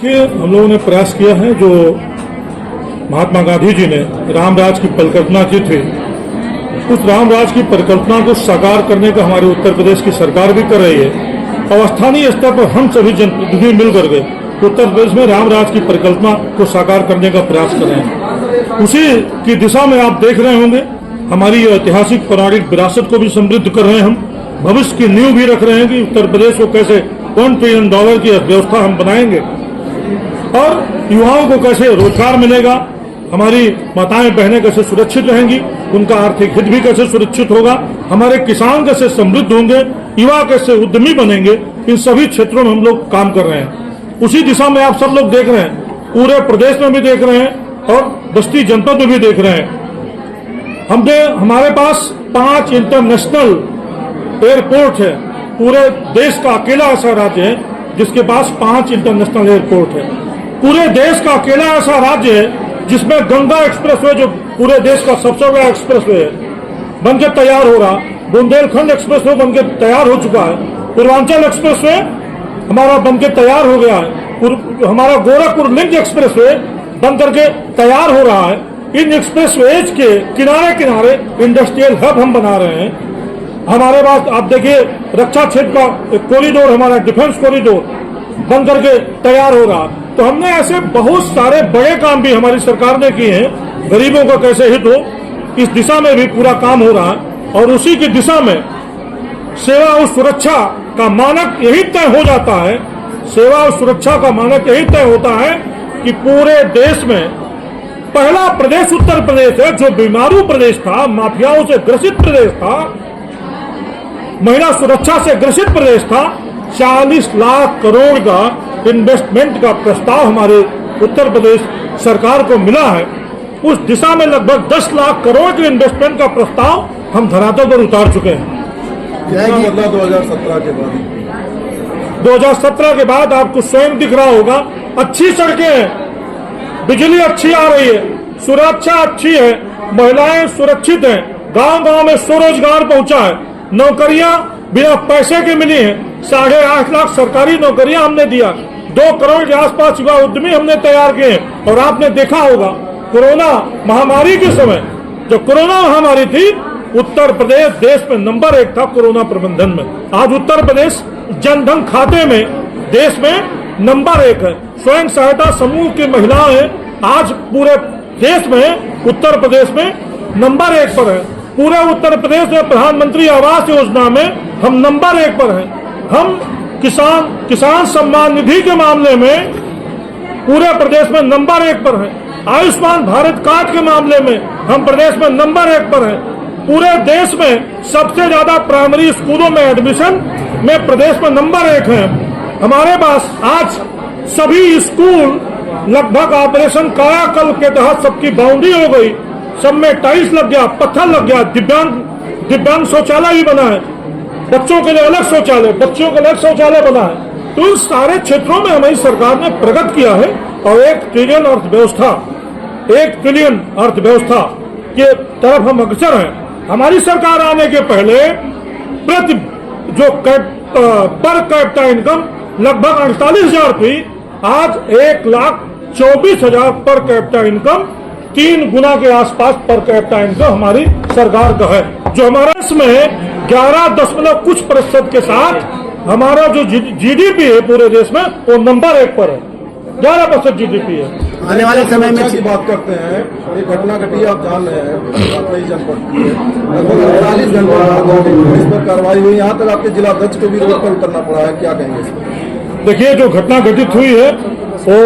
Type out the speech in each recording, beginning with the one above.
देखिए, हम लोगों ने प्रयास किया है जो महात्मा गांधी जी ने रामराज की परिकल्पना की थी, उस रामराज की परिकल्पना को साकार करने का हमारे उत्तर प्रदेश की सरकार भी कर रही है और स्थानीय स्तर पर हम सभी जनप्रतिनिधि मिलकर के उत्तर प्रदेश में रामराज की परिकल्पना को साकार करने का प्रयास कर रहे हैं। उसी की दिशा में आप देख रहे होंगे हमारी ऐतिहासिक पौराणिक विरासत को भी समृद्ध कर रहे हैं। हम भविष्य की नींव भी रख रहे हैं कि उत्तर प्रदेश को कैसे $1 ट्रिलियन की अर्थव्यवस्था हम बनाएंगे और युवाओं को कैसे रोजगार मिलेगा, हमारी माताएं बहनें कैसे सुरक्षित रहेंगी, उनका आर्थिक हित भी कैसे सुरक्षित होगा, हमारे किसान कैसे समृद्ध होंगे, युवा कैसे उद्यमी बनेंगे, इन सभी क्षेत्रों में हम लोग काम कर रहे हैं। उसी दिशा में आप सब लोग देख रहे हैं, पूरे प्रदेश में भी देख रहे हैं और बस्ती जनपद में भी देख रहे हैं। हमारे पास 5 इंटरनेशनल एयरपोर्ट है। पूरे देश का अकेला ऐसा राज्य है जिसके पास 5 इंटरनेशनल एयरपोर्ट है। पूरे देश का अकेला ऐसा राज्य है जिसमें गंगा एक्सप्रेसवे, जो पूरे देश का सबसे बड़ा एक्सप्रेसवे है, बनके तैयार हो रहा। बुंदेलखंड एक्सप्रेसवे बनके तैयार हो चुका है। पूर्वांचल एक्सप्रेसवे हमारा बनके तैयार हो गया है। हमारा गोरखपुर लिंक एक्सप्रेसवे बन करके तैयार हो रहा है। इन एक्सप्रेसवेज के किनारे किनारे इंडस्ट्रियल हब हम बना रहे हैं। हमारे पास आप देखिए रक्षा क्षेत्र का एक कॉरिडोर, हमारा डिफेंस कॉरिडोर बन करके तैयार हो रहा। तो हमने ऐसे बहुत सारे बड़े काम भी हमारी सरकार ने किए हैं। गरीबों का कैसे हित हो, इस दिशा में भी पूरा काम हो रहा है और उसी की दिशा में सेवा और सुरक्षा का मानक यही तय हो जाता है। सेवा और सुरक्षा का मानक यही तय होता है कि पूरे देश में पहला प्रदेश उत्तर प्रदेश है जो बीमारू प्रदेश था, माफियाओं से ग्रसित प्रदेश था, महिला सुरक्षा से ग्रसित प्रदेश था। 40 लाख करोड़ का इन्वेस्टमेंट का प्रस्ताव हमारे उत्तर प्रदेश सरकार को मिला है। उस दिशा में लगभग 10 लाख करोड़ के इन्वेस्टमेंट का प्रस्ताव हम धरातल पर उतार चुके हैं। कितना 2017 के बाद? 2017 के बाद आपको स्वयं दिख रहा होगा, अच्छी सड़कें हैं, बिजली अच्छी आ रही है, सुरक्षा अच्छी है, महिलाएं सुरक्षित हैं, गांव-गांव में स्वरोजगार पहुंचा है, नौकरियां बिना पैसे के मिली हैं। 8.5 लाख सरकारी नौकरियां हमने दिया, 2 करोड़ के आसपास युवा उद्यमी हमने तैयार किए हैं। और आपने देखा होगा कोरोना महामारी के समय, जब कोरोना महामारी थी, उत्तर प्रदेश देश में नंबर 1 था कोरोना प्रबंधन में। आज उत्तर प्रदेश जनधन खाते में देश में नंबर 1 है। स्वयं सहायता समूह की महिलाएं आज पूरे देश में उत्तर प्रदेश में नंबर 1 पर है। पूरे उत्तर प्रदेश में प्रधानमंत्री आवास योजना में हम नंबर 1 पर हैं। हम किसान सम्मान निधि के मामले में पूरे प्रदेश में नंबर 1 पर हैं। आयुष्मान भारत कार्ड के मामले में हम प्रदेश में नंबर 1 पर हैं। पूरे देश में सबसे ज्यादा प्राइमरी स्कूलों में एडमिशन में प्रदेश में नंबर 1 है। हमारे पास आज सभी स्कूल लगभग ऑपरेशन कायाकल्प के तहत सबकी बाउंड्री हो गई, सब में टाइल्स लग गया, पत्थर लग गया, दिव्यांग शौचालय भी बना है, बच्चों के लिए अलग शौचालय, बच्चों के अलग शौचालय बना है। तो इन सारे क्षेत्रों में हमारी सरकार ने प्रगति किया है और 1 ट्रिलियन अर्थव्यवस्था के तरफ हम अग्रसर हैं। हमारी सरकार आने के पहले पर कैपिटा इनकम लगभग 48,000 थी, आज 1,24,000 पर कैपिटा इनकम, 3 गुना के आसपास पर कैपिटा इनकम हमारी सरकार का है। जो हमारे इसमें 11% के साथ हमारा जो जीडीपी है पूरे देश में वो नंबर 1 पर है, 11% जीडीपी है। आने वाले समय में की बात करते हैं, ये घटना घटी आप जान रहे हैं, अपने जनपद की है, लगभग 48 घंटे इस पर कार्रवाई हुई, यहाँ तक आपके जिलाध्यक्ष को भी रोड पर उतरना पड़ा है, क्या कहेंगे इस पर? देखिए, जो घटना घटित हुई है वो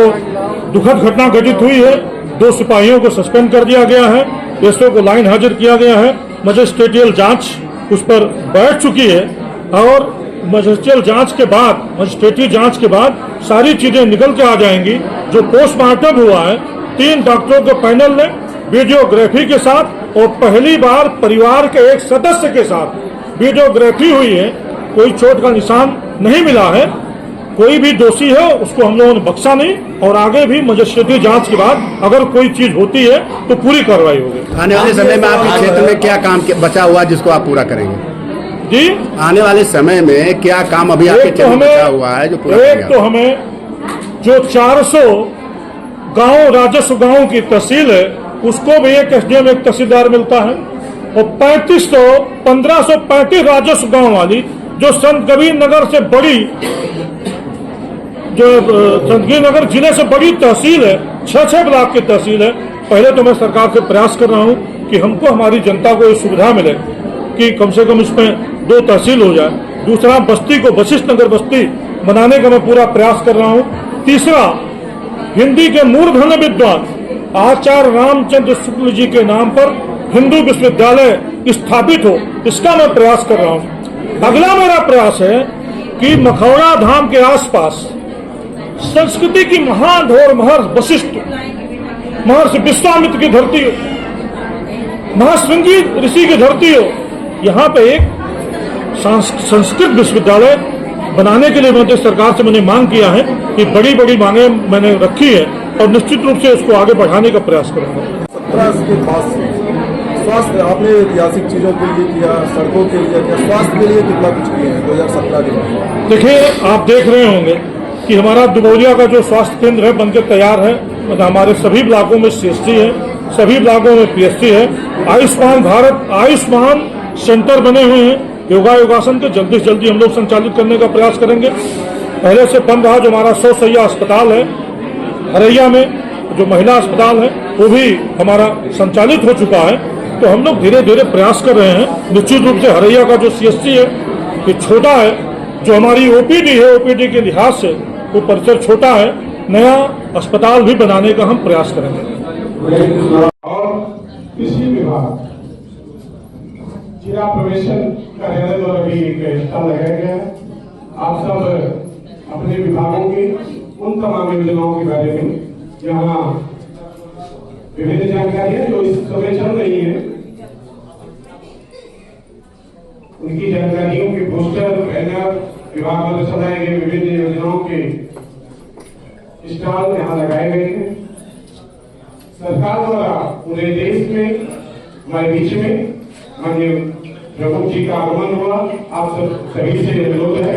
दुखद घटना घटित हुई है। 2 सिपाहियों को सस्पेंड कर दिया गया है, एसओ को लाइन हाजिर किया गया है। मजिस्ट्रेटियल जांच उस पर बैठ चुकी है और मजिस्ट्रियल जांच के बाद सारी चीजें निकल के आ जाएंगी। जो पोस्टमार्टम हुआ है, 3 डॉक्टरों के पैनल ने वीडियोग्राफी के साथ और पहली बार परिवार के एक सदस्य के साथ वीडियोग्राफी हुई है। कोई चोट का निशान नहीं मिला है, कोई भी दोषी है उसको हम लोगों ने बख्शा नहीं और आगे भी मजिस्ट्रेटी जांच के बाद अगर कोई चीज होती है तो पूरी कार्रवाई होगी। आने वाले समय में आपके क्षेत्र में क्या काम बचा हुआ जिसको आप पूरा करेंगे जी? आने वाले समय में क्या काम अभी आपके क्षेत्र में बचा हुआ है जो पूरा? एक तो हमें जो 400 गांव राजस्व गांव की तहसील है उसको भी एक एसडीएम एक तहसीलदार मिलता है, और 1535 राजस्व गांव वाली जो संत कबीर नगर से बड़ी, जो संत कबीर नगर जिले से बड़ी तहसील है, 6-6 ब्लॉक की तहसील है। पहले तो मैं सरकार से प्रयास कर रहा हूं कि हमको हमारी जनता को ये सुविधा मिले कि कम से कम इसमें 2 तहसील हो जाए। दूसरा, बस्ती को वशिष्ठ नगर बस्ती बनाने का मैं पूरा प्रयास कर रहा हूं। तीसरा, हिंदी के मूर्धन्य विद्वान आचार्य रामचंद्र शुक्ल जी के नाम पर हिंदू विश्वविद्यालय स्थापित हो, इसका मैं प्रयास कर रहा हूं। अगला मेरा प्रयास है कि मखौड़ा धाम के आसपास संस्कृति की महाधोर महर्षि वशिष्ठ, महर्षि विश्वामित्र की धरती हो, महाश्रृंगी ऋषि की धरती हो, यहाँ पे एक संस्कृत विश्वविद्यालय बनाने के लिए मध्य सरकार से मैंने मांग किया है कि बड़ी बड़ी मांगे मैंने रखी है और निश्चित रूप से उसको आगे बढ़ाने का प्रयास करूंगा। 17 के पास स्वास्थ्य आपने ऐतिहासिक चीजों के लिए किया, सड़कों के लिए किया, स्वास्थ्य के लिए कितना कुछ किया है 2017 के बाद? देखिए, आप देख रहे होंगे कि हमारा दुबौलिया का जो स्वास्थ्य केंद्र है बनकर तैयार है। मतलब हमारे सभी ब्लॉकों में CSC है, सभी ब्लॉकों में PSC है। आयुष्मान भारत आयुष्मान सेंटर बने हुए हैं। योगासन के जल्दी से जल्दी हम लोग संचालित करने का प्रयास करेंगे। पहले से बन रहा जो हमारा 100 शैय्या अस्पताल है हरैया में, जो महिला अस्पताल है, वो भी हमारा संचालित हो चुका है। तो हम लोग धीरे धीरे प्रयास कर रहे हैं। निश्चित रूप से हरैया का जो CSC है ये छोटा है, जो हमारी OPD है, OPD के लिहाज से वो परिसर छोटा है। नया अस्पताल भी बनाने का हम प्रयास करेंगे। और कृषि विभाग जिला प्रवेशन कार्यालय द्वारा भी एक स्टॉल लगाया गया है। आप सब अपने विभागों की उन तमाम योजनाओं के बारे में यहाँ विभिन्न जानकारियां जो इस समय चल रही है उनकी जानकारियों के पोस्टर, बैनर विभाग द्वारा सजाए गए विभिन्न योजनाओं के स्टॉल यहाँ लगाए गए हैं। सरकार द्वारा पूरे देश में हमारे बीच में माननीय प्रमुख जी का आगमन हुआ। आप सब सभी से अनुरोध है।